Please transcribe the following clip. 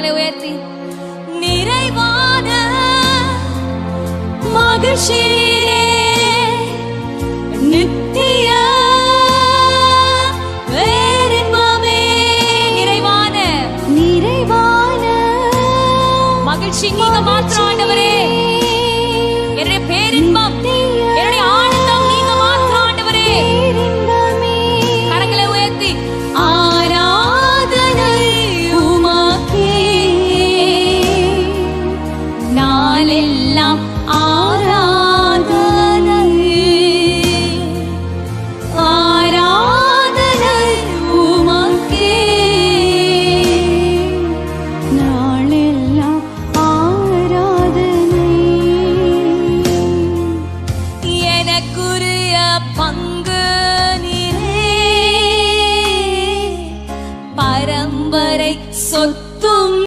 கரங்களை உயர்த்தி நிறைவான மகிழ்ச்சியே நித்திய வேரின்பமே. நிறைவான மகிழ்ச்சி நீங்க மாத்திரம் ஆண்டவரே. என்னுடைய பேர்